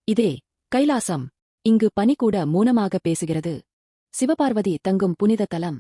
இதே கைலாசம். இங்கு பனி கூட மௌனமாக பேசுகிறது. சிவபார்வதி தங்கும் புனித தலம்.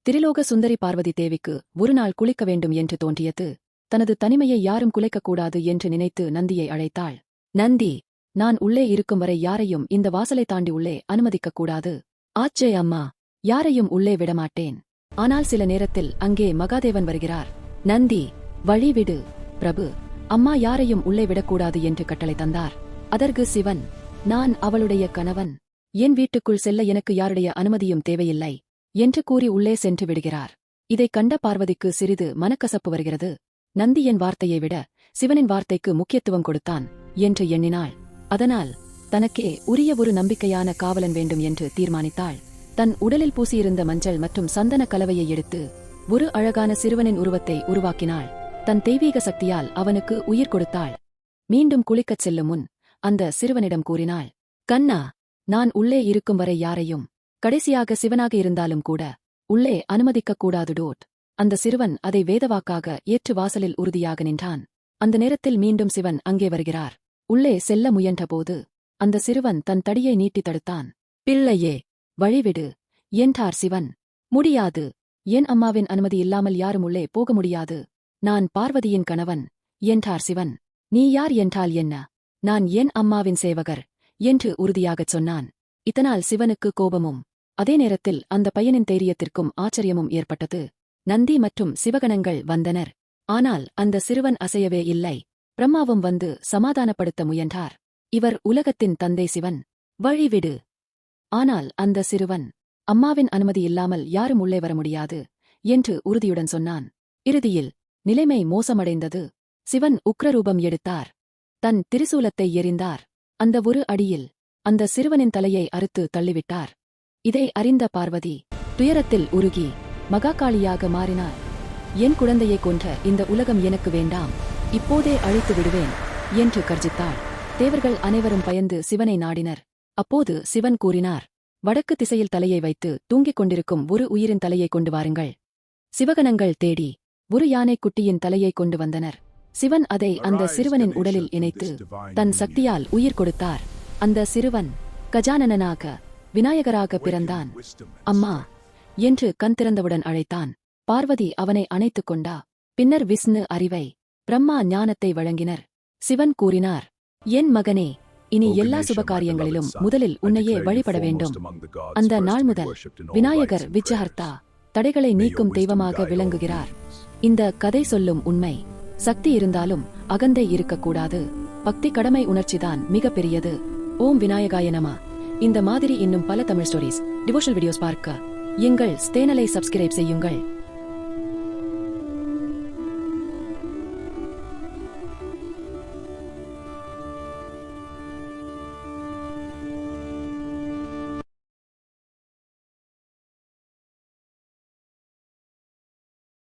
திரிலோக சுந்தரி பார்வதி தேவிக்கு ஒருநாள் குளிக்க வேண்டும் என்று தோன்றியது. தனது தனிமையை யாரும் குலைக்கக்கூடாது என்று நினைத்து நந்தியை அழைத்தாள். நந்தி, நான் உள்ளே இருக்கும் வரை யாரையும் இந்த வாசலை தாண்டி உள்ளே அனுமதிக்கக்கூடாது. ஆச்சே அம்மா, யாரையும் உள்ளே விடமாட்டேன். ஆனால் சில நேரத்தில் அங்கே மகாதேவன் வருகிறார். நந்தி, வழிவிடு. பிரபு, அம்மா யாரையும் உள்ளே விடக்கூடாது என்று கட்டளை தந்தார். அதற்கு சிவன், நான் அவளுடைய கணவன். என் வீட்டுக்குள் செல்ல எனக்கு யாருடைய அனுமதியும் தேவையில்லை என்று கூறி உள்ளே சென்று விடுகிறார். இதைக் கண்ட பார்வதிக்கு சிறிது மனக்கசப்பு வருகிறது. நந்தி என் வார்த்தையை விட சிவனின் வார்த்தைக்கு முக்கியத்துவம் கொடுத்தான் என்று எண்ணினாள். அதனால் தனக்கே உரிய ஒரு நம்பிக்கையான காவலன் வேண்டும் என்று தீர்மானித்தாள். தன் உடலில் பூசியிருந்த மஞ்சள் மற்றும் சந்தன கலவையை எடுத்து ஒரு அழகான சிறுவனின் உருவத்தை உருவாக்கினாள். தன் தெய்வீக சக்தியால் அவனுக்கு உயிர் கொடுத்தாள். மீண்டும் குளிக்கச் செல்லும் முன் அந்த சிறுவனிடம் கூறினாள், கண்ணா, நான் உள்ளே இருக்கும் வரை யாரையும், கடைசியாக சிவனாக இருந்தாலும் கூட, உள்ளே அனுமதிக்கக் கூடாது டோட். அந்த சிறுவன் அதை வேதவாக்காக ஏற்று வாசலில் உறுதியாக நின்றான். அந்த நேரத்தில் மீண்டும் சிவன் அங்கே வருகிறார். உள்ளே செல்ல முயன்றபோது அந்த சிறுவன் தன் தடியை நீட்டி தடுத்தான். பிள்ளையே, வழிவிடு என்றார் சிவன். முடியாது, என் அம்மாவின் அனுமதி இல்லாமல் யாரும் உள்ளே போக முடியாது. நான் பார்வதியின் கணவன் என்றார் சிவன். நீ யார் என்றால் என்ன? நான் என் அம்மாவின் சேவகர் என்று உறுதியாகச் சொன்னான். இதனால் சிவனுக்கு கோபமும் அதே நேரத்தில் அந்த பையனின் தைரியத்திற்கும் ஆச்சரியமும் ஏற்பட்டது. நந்தி மற்றும் சிவகணங்கள் வந்தனர். ஆனால் அந்த சிறுவன் அசையவே இல்லை. பிரம்மாவும் வந்து சமாதானப்படுத்த முயன்றார். இவர் உலகத்தின் தந்தை சிவன், வழிவிடு. ஆனால் அந்த சிறுவன், அம்மாவின் அனுமதி இல்லாமல் யாரும் உள்ளே வர முடியாது என்று உறுதியுடன் சொன்னான். இறுதியில் நிலைமை மோசமடைந்தது. சிவன் உக்ரரூபம் எடுத்தார். தன் திரிசூலத்தை எறிந்தார். அந்த ஒரு அடியில் அந்த சிறுவனின் தலையை அறுத்து தள்ளிவிட்டார். இதை அறிந்த பார்வதி துயரத்தில் உருகி மகாகாளியாக மாறினார். என் குழந்தையை கொன்ற இந்த உலகம் எனக்கு வேண்டாம், இப்போதே அழித்து விடுவேன் என்று கர்ஜித்தாள். தேவர்கள் அனைவரும் பயந்து சிவனை நாடினர். அப்போது சிவன் கூறினார், வடக்கு திசையில் தலையை வைத்து தூங்கிக் கொண்டிருக்கும் ஒரு உயிரின் தலையை கொண்டு வாருங்கள். சிவகணங்கள் தேடி ஒரு யானை குட்டியின் தலையை கொண்டு வந்தனர். சிவன் அதை அந்த சிறுவனின் உடலில் இணைத்து தன் சக்தியால் உயிர் கொடுத்தார். அந்த சிறுவன் கஜானனனாக, விநாயகராக பிறந்தான். அம்மா என்று கண் திறந்தவுடன் அழைத்தான். பார்வதி அவனை அணைத்துக் கொண்டா. பின்னர் விஷ்ணு அறிவை, பிரம்மா ஞானத்தை வழங்கினர். சிவன் கூறினார், என் மகனே, இனி எல்லா சுபகாரியங்களிலும் முதலில் உன்னையே வழிபட வேண்டும். அந்த நாள் முதல் விநாயகர் விஜ்ஜஹர்த்தா, தடைகளை நீக்கும் தெய்வமாக விளங்குகிறார். இந்த கதை சொல்லும் உண்மை, சக்தி இருந்தாலும் அகந்தை இருக்கக்கூடாது. பக்தி கடமை உணர்ச்சிதான் மிக பெரியது. ஓம் விநாயகாய நம. இந்த மாதிரி இன்னும் பல தமிழ் ஸ்டோரிஸ், டிவோஷனல் வீடியோஸ் பார்க்க எங்கள் சேனலை சப்ஸ்கிரைப் செய்யுங்கள்.